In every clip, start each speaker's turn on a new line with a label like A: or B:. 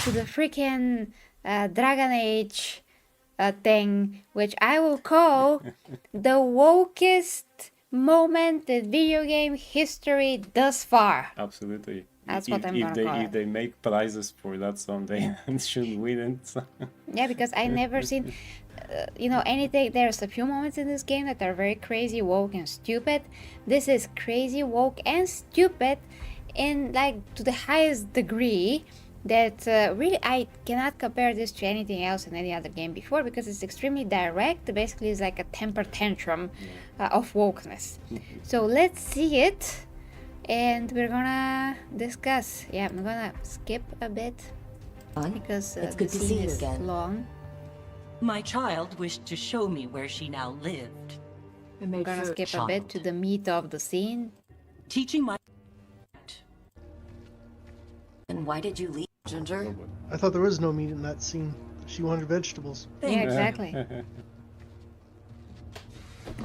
A: to the freaking Dragon Age thing, which I will call the wokest moment in video game history thus far.
B: Absolutely.
A: That's what I'm gonna call
B: If
A: it.
B: they make prizes for that someday, should win it. So.
A: Yeah, because I never seen, anything. There's a few moments in this game that are very crazy, woke, and stupid. This is crazy, woke, and stupid, in like to the highest degree. That really I cannot compare this to anything else in any other game before, because it's extremely direct. Basically, it's like a temper tantrum of wokeness. So let's see it, and we're gonna discuss. Yeah, I'm gonna skip a bit because
C: It's
A: the
C: good to see
A: scene
C: you
A: is
C: again.
A: long.
D: My child wished to show me where she now lived.
C: I
A: I'm
C: made
A: gonna
C: sure
A: skip a bit to the meat of the scene.
D: Teaching my
C: And why did you leave, Ginger?
E: I thought there was no meat in that scene. She wanted vegetables.
A: Yeah, exactly.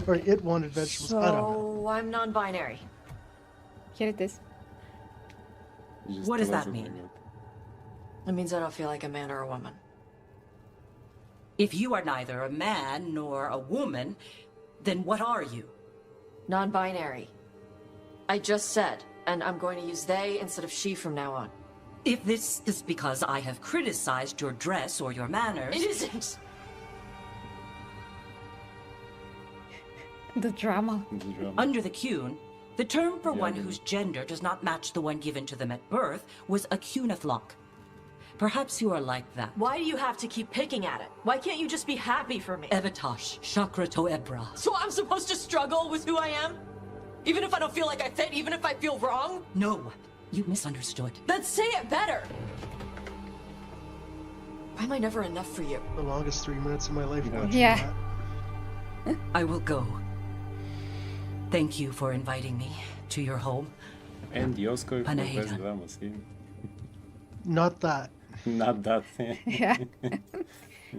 E: Or it wanted vegetables. I don't know.
C: So I'm non-binary.
A: Here it is.
B: Just
D: What does
B: tell us
D: that mean?
B: about it.
C: It means I don't feel like a man or a woman.
D: If you are neither a man nor a woman, then what are you?
C: Non-binary. I just said, and I'm going to use they instead of she from now on.
D: If this is because I have criticized your dress or your manners...
C: It isn't!
A: The drama.
B: The drama.
D: Under the CUNE, the term for
B: Yeah,
D: one
B: but-
D: whose gender does not match the one given to them at birth was a cuniflock. Perhaps you are like that.
F: Why do you have to keep picking at it? Why can't you just be happy for me?
D: Evitash, Chakra to Ebra.
F: So I'm supposed to struggle with who I am? Even if I don't feel like I fit, even if I feel wrong?
D: No, you misunderstood.
F: Then say it better!
C: Why am I never enough for you?
E: The longest 3 minutes of my life watching
A: Yeah.
E: that.
D: I will go. Thank you for inviting me to your home.
B: And the Oscar for
D: Panahida.
B: best drama scene.
E: Not that.
B: Not that.
A: Yeah.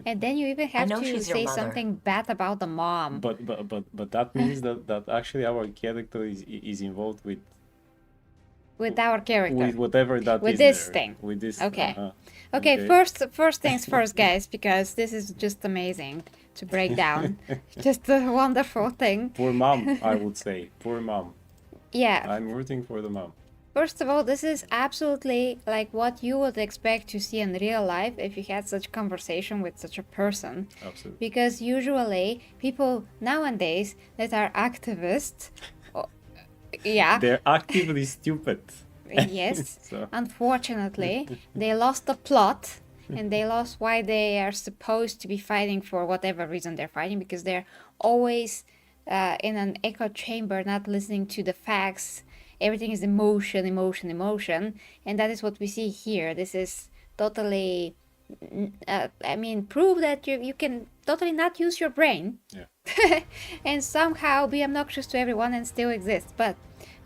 A: And then you even have
C: know
A: to
C: she's your
A: say
C: mother.
A: something bad about the mom.
B: but that means that actually our character is involved
A: With our character.
B: with whatever that
A: With
B: is
A: this
B: there.
A: thing.
B: With this.
A: Okay.
B: uh-huh.
A: Okay, first things first, guys, because this is just amazing to break down. Just a wonderful thing.
B: Poor mom, I would say. Poor mom.
A: Yeah.
B: I'm rooting for the mom.
A: First of all, this is absolutely like what you would expect to see in real life if you had such conversation with such a person.
B: Absolutely.
A: Because usually people nowadays that are activists, yeah,
B: They're actively stupid.
A: yes,
B: So.
A: unfortunately, they lost the plot and they lost why they are supposed to be fighting for whatever reason they're fighting, because they're always in an echo chamber, not listening to the facts. Everything is emotion, emotion, emotion, and that is what we see here. This is totally, prove that you can totally not use your brain.
B: Yeah.
A: And somehow be obnoxious to everyone and still exist. But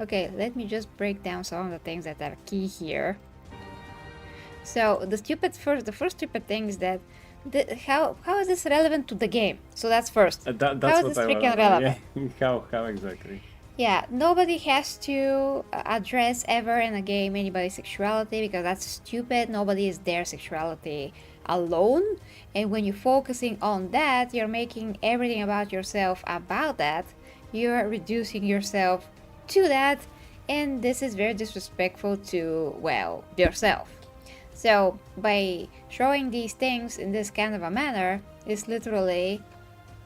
A: okay, let me just break down some of the things that are key here. So the first stupid thing is that how is this relevant to the game? So that's first.
B: That's
A: How is
B: what
A: this
B: I
A: freaking
B: want.
A: relevant?
B: Yeah. How exactly?
A: Yeah, nobody has to address ever in a game anybody's sexuality, because that's stupid. Nobody is their sexuality alone. And when you're focusing on that, you're making everything about yourself about that. You're reducing yourself to that. And this is very disrespectful to, well, yourself. So by showing these things in this kind of a manner is literally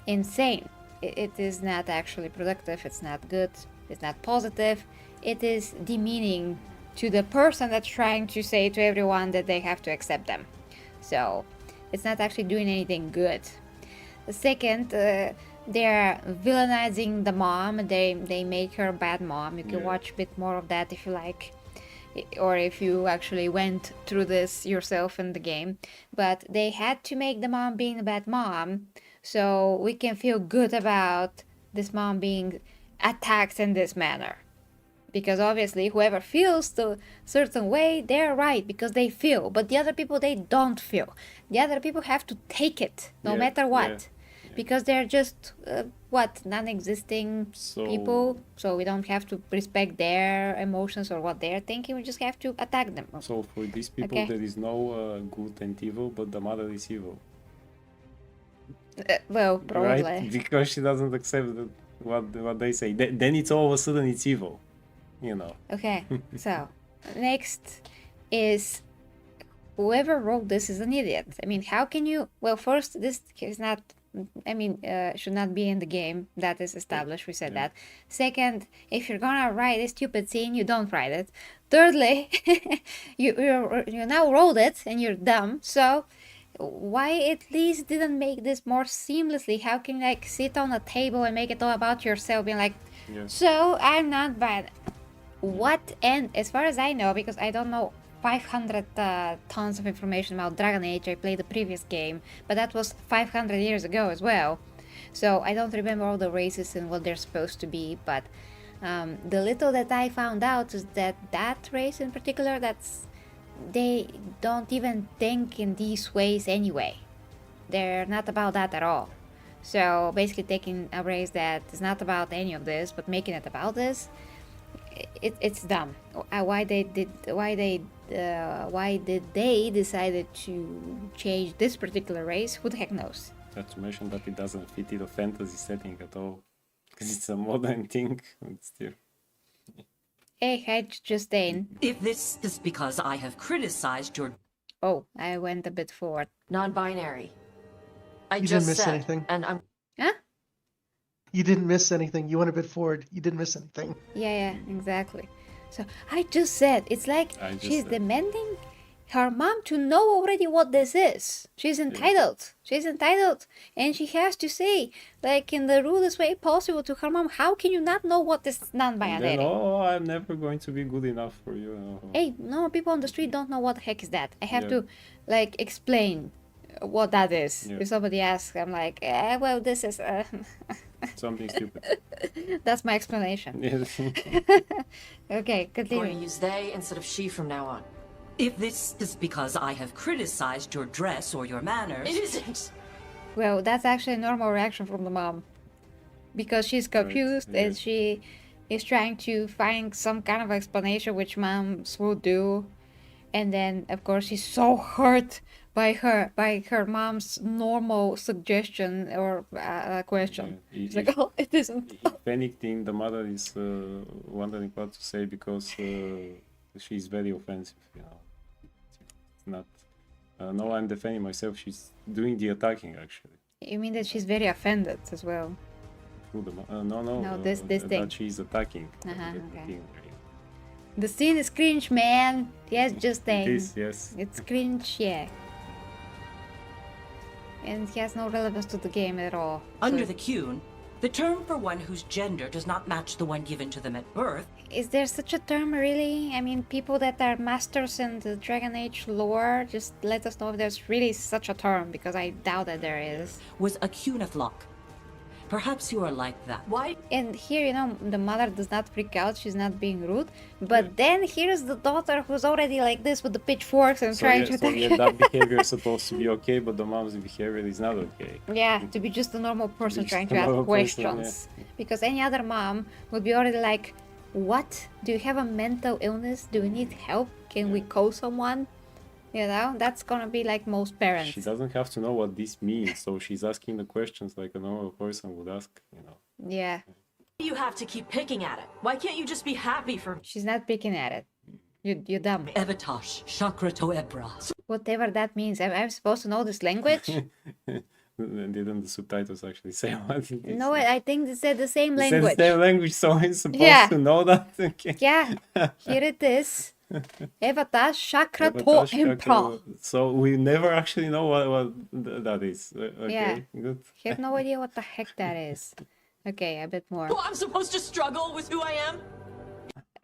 A: insane. It is not actually productive, it's not good, it's not positive, it is demeaning to the person that's trying to say to everyone that they have to accept them. So it's not actually doing anything good. Second, they're villainizing the mom. They make her a bad mom. You can watch a bit more of that if you like, or if you actually went through this yourself in the game. But they had to make the mom being a bad mom so we can feel good about this mom being attacked in this manner. Because obviously whoever feels the certain way, they're right because they feel. But the other people, they don't feel. The other people have to take it no matter what. because they're just what, non-existing
B: So
A: people. So we don't have to respect their emotions or what they're thinking. We just have to attack them.
B: so for these people,
A: Okay.
B: there is no good and evil, but the mother is evil,
A: Well, probably.
B: right? Because she doesn't accept what they say. Then it's all of a sudden it's evil, you know.
A: Okay, so next is whoever wrote this is an idiot. I mean, how can you? Well, first, this is not. I mean, should not be in the game. That is established. We said that. Second, if you're gonna write a stupid scene, you don't write it. Thirdly, you now wrote it and you're dumb. So why at least didn't make this more seamlessly? How can you like sit on a table and make it all about yourself, being like,
B: Yes.
A: so I'm not bad. What? And as far as I know, because I don't know 500 tons of information about Dragon Age, I played the previous game, but that was 500 years ago as well. So I don't remember all the races and what they're supposed to be, but the little that I found out is that that race in particular, they don't even think in these ways anyway. They're not about that at all. So basically taking a race that is not about any of this, but making it about this, it's dumb. Why did they decided to change this particular race? Who the heck knows?
B: Not to mention that it doesn't fit in the fantasy setting at all, because it's a modern thing. But still,
A: Hey, hi, Justine.
D: If this is because I have criticized your
A: Oh, I went a bit forward.
C: Non-binary. I
E: You didn't
C: just
E: miss
C: said,
E: anything.
C: and I'm
A: Huh?
E: You didn't miss anything. You went a bit forward. You didn't miss anything.
A: Yeah, exactly. So I just said, it's like
B: I just
A: she's
B: said.
A: demanding her mom to know already what this is. She's entitled. She's entitled. And she has to say, like in the rudest way possible to her mom, how can you not know what is
B: then
A: non-binary?
B: I'm never going to be good enough for you.
A: Hey, no, people on the street don't know what the heck is that. I have
B: Yeah.
A: to, like, explain what that is.
B: Yeah.
A: If somebody asks, I'm like, well, this is,
B: Something stupid.
A: that's my explanation.
B: Yes.
A: Okay,
C: going to
A: continue.
C: use they instead of she from now on.
D: if this is because I have criticized your dress or your manners.
C: It isn't.
A: Well, that's actually a normal reaction from the mom. Because she's confused and
B: yes.
A: she is trying to find some kind of explanation which moms will do. And then, of course, she's so hurt by her mom's normal suggestion or question.
B: Yeah,
A: She's like, oh, it isn't.
B: If anything, the mother is wondering what to say because she's very offensive. You know, it's not. No, I'm defending myself. She's doing the attacking actually.
A: You mean that she's very offended as well?
B: Who no,
A: No, this thing.
B: that she's attacking.
A: Uh-huh,
B: the
A: okay.
B: thing.
A: The scene is cringe, man. Yes, just
B: It
A: saying.
B: is, yes.
A: It's cringe, yeah. And it has no relevance to the game at all.
D: Under
A: So-
D: the CUN, the term for one whose gender does not match the one given to them at birth
A: Is there such a term, really? I mean, people that are masters in the Dragon Age lore, just let us know if there's really such a term, because I doubt that there is.
D: was a cuniflock. Perhaps you are like that.
C: Why?
A: And here, you know, the mother does not freak out, she's not being rude. But then here's the daughter who's already like this with the pitchforks and trying to attack.
B: that behavior is supposed to be okay, but the mom's behavior is not okay.
A: Yeah, to be just a normal person
B: just
A: trying
B: a
A: to ask
B: normal person,
A: questions. Because any other mom would be already like, what? Do you have a mental illness? Do we need help? Can we call someone? You know, that's gonna be like most parents.
B: She doesn't have to know what this means, so she's asking the questions like a normal person would ask. You know.
A: Yeah,
F: You have to keep picking at it. Why can't you just be happy for me?
A: she's not picking at it. You're dumb.
D: Evitash, chakra to ebra.
A: Whatever that means. I'm supposed to know this language?
B: Didn't the subtitles actually say what it is?
A: No, I think they said the same
B: It says
A: language.
B: the same language, so I'm supposed
A: Yeah.
B: to know that. Okay.
A: Yeah, here it is. Evata Chakra to
B: Sabotage
A: Impra.
B: calcul- So we never actually know what that is. Okay,
A: Yeah.
B: good.
A: Have no idea what the heck that is. Okay, a bit more.
F: Oh, I'm supposed to struggle with who I am?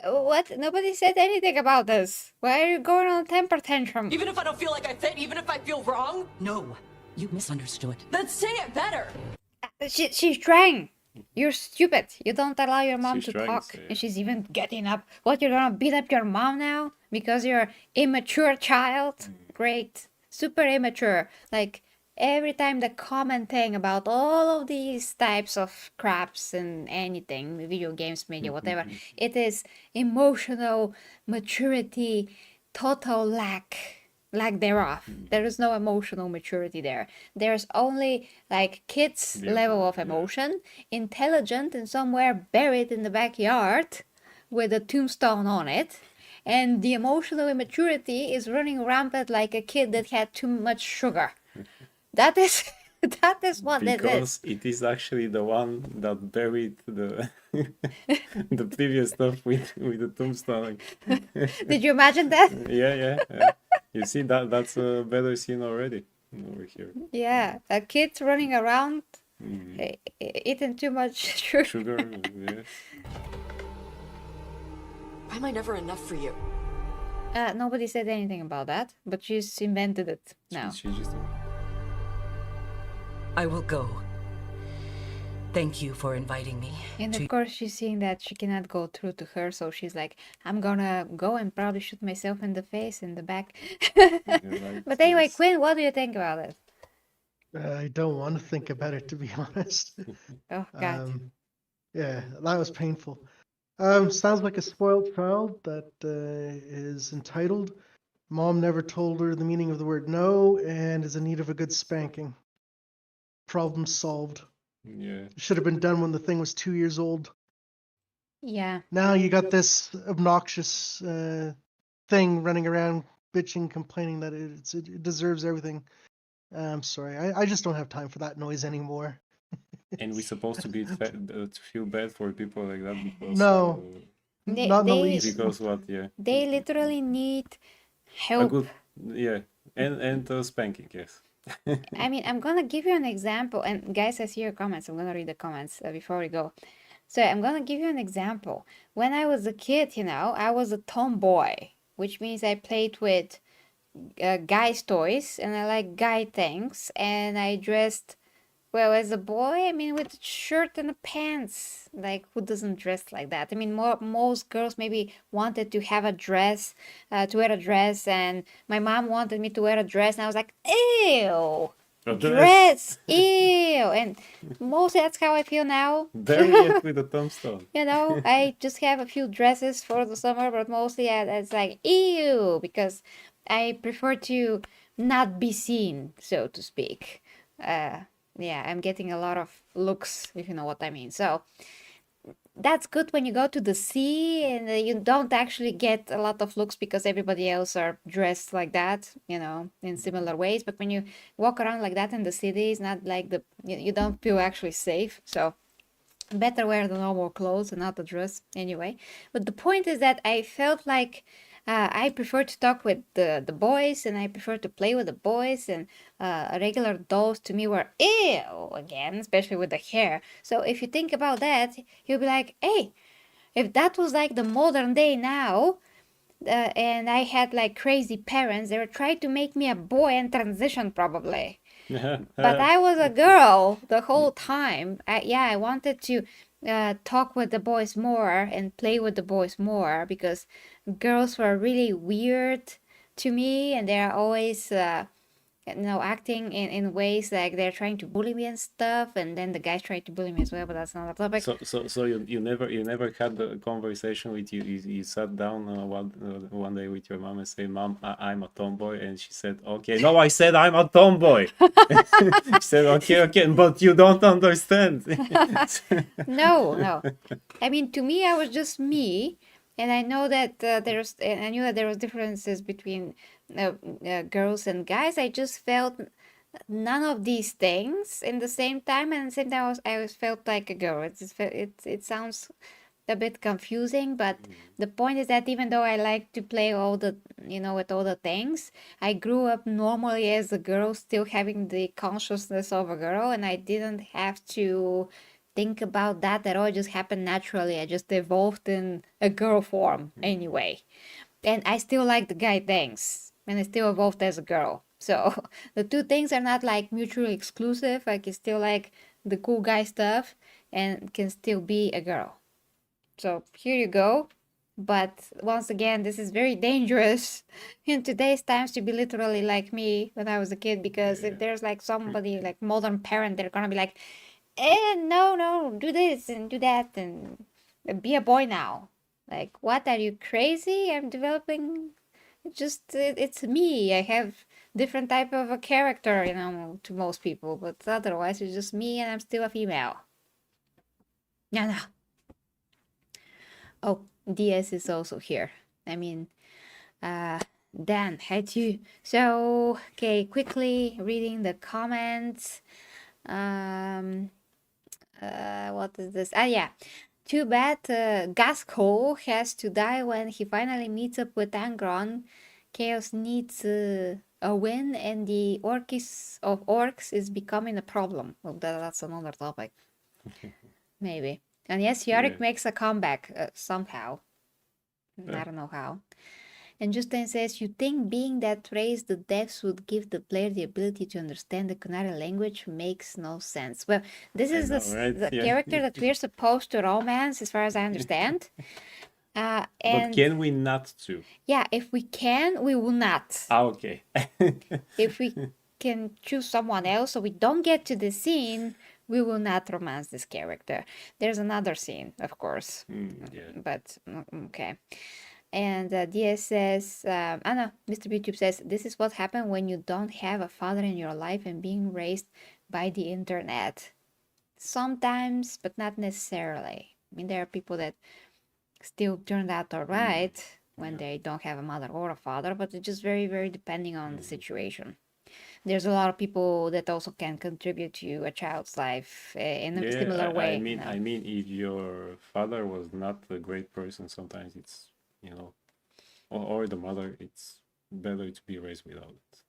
A: What? Nobody said anything about this. Why are you going on a temper tantrum?
F: Even if I don't feel like I fit, even if I feel wrong?
D: No, you misunderstood.
F: Then say it better.
A: She's trying. You're stupid. You don't allow your mom
B: She's
A: to
B: trying to
A: talk.
B: say it.
A: And she's even getting up. What, you're gonna beat up your mom now? Because you're immature child? Great. Super immature. Like, every time the common thing about all of these types of craps and anything, video games, media, whatever, it is emotional maturity, total lack thereof. There is no emotional maturity there. There's only like kids level of emotion, intelligent and somewhere buried in the backyard with a tombstone on it. And the emotional immaturity is running rampant like a kid that had too much sugar. That is that is what it is.
B: Because it is actually the one that buried the the previous stuff with the tombstone.
A: Did you imagine that?
B: Yeah. You see that's a better scene already over here.
A: Yeah, a kid running around eating too much sugar.
B: Sugar, yeah.
F: Why am I never enough for you?
A: Nobody said anything about that, but she's invented it now.
B: She just
D: I will go. Thank you for inviting me.
A: And
D: to
A: of course, she's seeing that she cannot go through to her, so she's like, I'm gonna go and probably shoot myself in the face, in the back.
B: right,
A: But anyway,
B: yes.
A: Quinn, what do you think about it?
E: I don't want to think about it, to be honest.
A: Oh, God.
E: Yeah, that was painful. Sounds like a spoiled child that is entitled. Mom never told her the meaning of the word no and is in need of a good spanking. Problem solved.
B: Yeah.
E: Should have been done when the thing was 2 years old.
A: Yeah.
E: Now you got this obnoxious thing running around bitching, complaining that it deserves everything. I'm sorry. I just don't have time for that noise anymore.
B: And we're supposed to be to feel bad for people like that because
E: No. Not in the least.
B: because what? Yeah.
A: They literally need
B: A
A: help.
B: good, yeah, and spanking, yes.
A: I mean, I'm gonna give you an example, and guys, I see your comments. I'm gonna read the comments before we go. So I'm gonna give you an example. When I was a kid, I was a tomboy, which means I played with guys' toys and I like guy things, and I dressed well as a boy. I mean, with a shirt and a pants. Like, who doesn't dress like that? I mean, most girls maybe wanted to have a dress, to wear a dress, and my mom wanted me to wear a dress, and I was like, ew.
B: A
A: Dress, ew, and mostly that's how I feel now.
B: Bury it with a tombstone.
A: I just have a few dresses for the summer, but mostly it's like ew, because I prefer to not be seen, so to speak. Yeah, I'm getting a lot of looks, if you know what I mean. So that's good when you go to the sea and you don't actually get a lot of looks because everybody else are dressed like that, in similar ways. But when you walk around like that in the city, it's not like you don't feel actually safe. So better wear the normal clothes and not the dress anyway. But the point is that I felt like I prefer to talk with the boys, and I prefer to play with the boys, and regular dolls to me were ew again, especially with the hair. So if you think about that, you'll be like, hey, if that was like the modern day now, and I had like crazy parents, they were trying to make me a boy and transition probably. But I was a girl the whole time. I wanted to talk with the boys more and play with the boys more because girls were really weird to me, and they're always acting in ways like they're trying to bully me and stuff, and then the guys try to bully me as well, but that's not a topic.
B: So you never had a conversation with you sat down one day with your mom and say, Mom, I'm a tomboy, and she said, okay, no, I said I'm a tomboy. She said, okay, but you don't understand.
A: No. I mean, to me, I was just me, and I know that I knew that there was differences between girls and guys. I just felt none of these things in the same time, and at the same time, I was felt like a girl. It sounds a bit confusing, but the point is that even though I like to play all the with all the things, I grew up normally as a girl, still having the consciousness of a girl, and I didn't have to think about that at all. It just happened naturally. I just evolved in a girl form anyway, and I still like the guy things, and I still evolved as a girl. So the two things are not like mutually exclusive. I can still like the cool guy stuff and can still be a girl. So here you go. But once again, this is very dangerous in today's times to be literally like me when I was a kid, because if there's like somebody like modern parent, they're gonna be like, no, no, do this and do that and be a boy now. Like, what, are you crazy? I'm developing. It's me. I have different type of a character, to most people, but otherwise it's just me and I'm still a female. No, no. Oh, DS is also here. I mean, Dan had you. So, okay, quickly reading the comments. What is this? Ah, yeah. Too bad Gasco has to die when he finally meets up with Angron. Chaos needs a win, and the orcs is becoming a problem. Well, that's another topic. Maybe. And yes, Yorick
B: Yeah.
A: makes a comeback somehow. I don't know how. And Justin says, you think being that race the devs would give the player the ability to understand the Canary language makes no sense. Well, this is
B: right?
A: the
B: Yeah.
A: character that we're supposed to romance, as far as I understand.
B: But
A: And
B: can we not to?
A: yeah, if we can, we will not.
B: Okay.
A: If we can choose someone else so we don't get to the scene, we will not romance this character. There's another scene, of course.
B: Yeah.
A: But okay. And DS says, no, Mr. YouTube says, this is what happened when you don't have a father in your life and being raised by the internet. Sometimes, but not necessarily. I mean, there are people that still turned out all right when they don't have a mother or a father, but it's just very, very depending on the situation. There's a lot of people that also can contribute to a child's life in a similar way.
B: I mean, if your father was not a great person, sometimes it's, or the mother, it's better to be raised without it.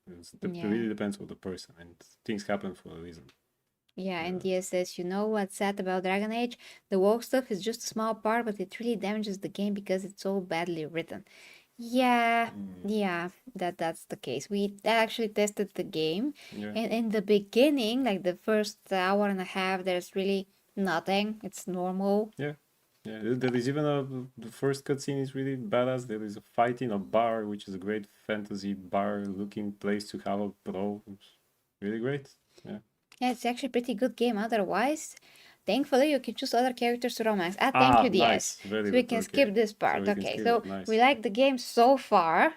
B: It really depends on the person, and things happen for a reason.
A: Yeah, and DS says, you know what's sad about Dragon Age? The woke stuff is just a small part, but it really damages the game because it's so badly written. Yeah, that's the case. We actually tested the game, and in the beginning, like the first hour and a half, there's really nothing. It's normal.
B: Yeah, there is even the first cutscene is really badass. There is a fight in a bar, which is a great fantasy bar-looking place to have a brawl. It's really great. Yeah.
A: Yeah, it's actually a pretty good game. Otherwise, thankfully, you can choose other characters to romance. Thank you, DS.
B: Nice.
A: So we can skip this part.
B: So we can
A: okay,
B: skip
A: so
B: it. Nice.
A: we like the game so far.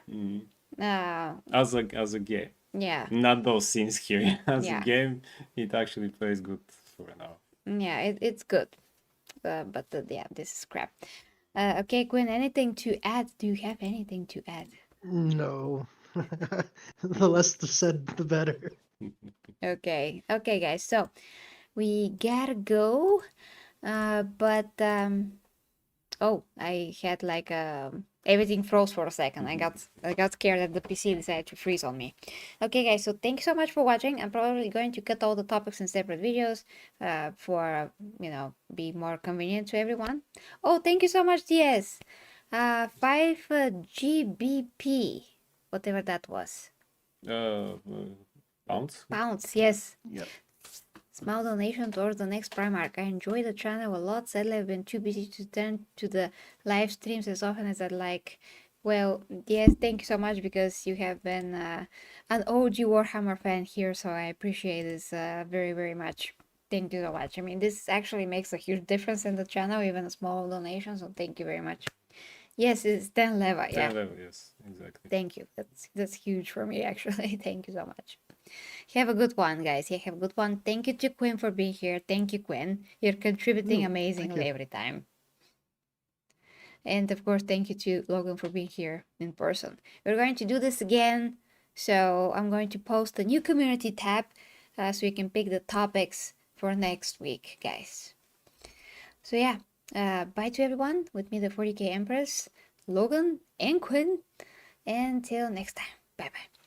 B: As a game.
A: Yeah.
B: Not those scenes here. As
A: Yeah.
B: a game, it actually plays good for an hour.
A: Yeah, it's good. But yeah, this is crap. Okay, Quinn, anything to add? Do you have anything to add?
E: No. The less said, the better.
A: Okay, guys. So we gotta go. But oh, I had like everything froze for a second. I got scared that the PC decided to freeze on me. Okay, guys. So thank you so much for watching. I'm probably going to cut all the topics in separate videos, for be more convenient to everyone. Oh, thank you so much, DS. 5 GBP, whatever that was.
B: Pounds?
A: Pounds, yes.
B: Yep.
A: Small donation towards the next Primark. I enjoy the channel a lot. Sadly, I've been too busy to turn to the live streams as often as I'd like. Well, yes, thank you so much, because you have been an OG Warhammer fan here, so I appreciate this very, very much. Thank you so much. I mean, this actually makes a huge difference in the channel, even a small donation, so thank you very much. Yes, it's 10 leva, yeah.
B: 10 level, yes, exactly.
A: Thank you. That's huge for me, actually. Thank you so much. Have a good one, guys. Yeah, have a good one. Thank you to Quinn for being here. Thank you, Quinn. You're contributing amazingly every time. And of course, thank you to Logan for being here in person. We're going to do this again. So I'm going to post a new community tab so you can pick the topics for next week, guys. So yeah, bye to everyone. With me, the 40k Empress, Logan, and Quinn. Until next time. Bye-bye.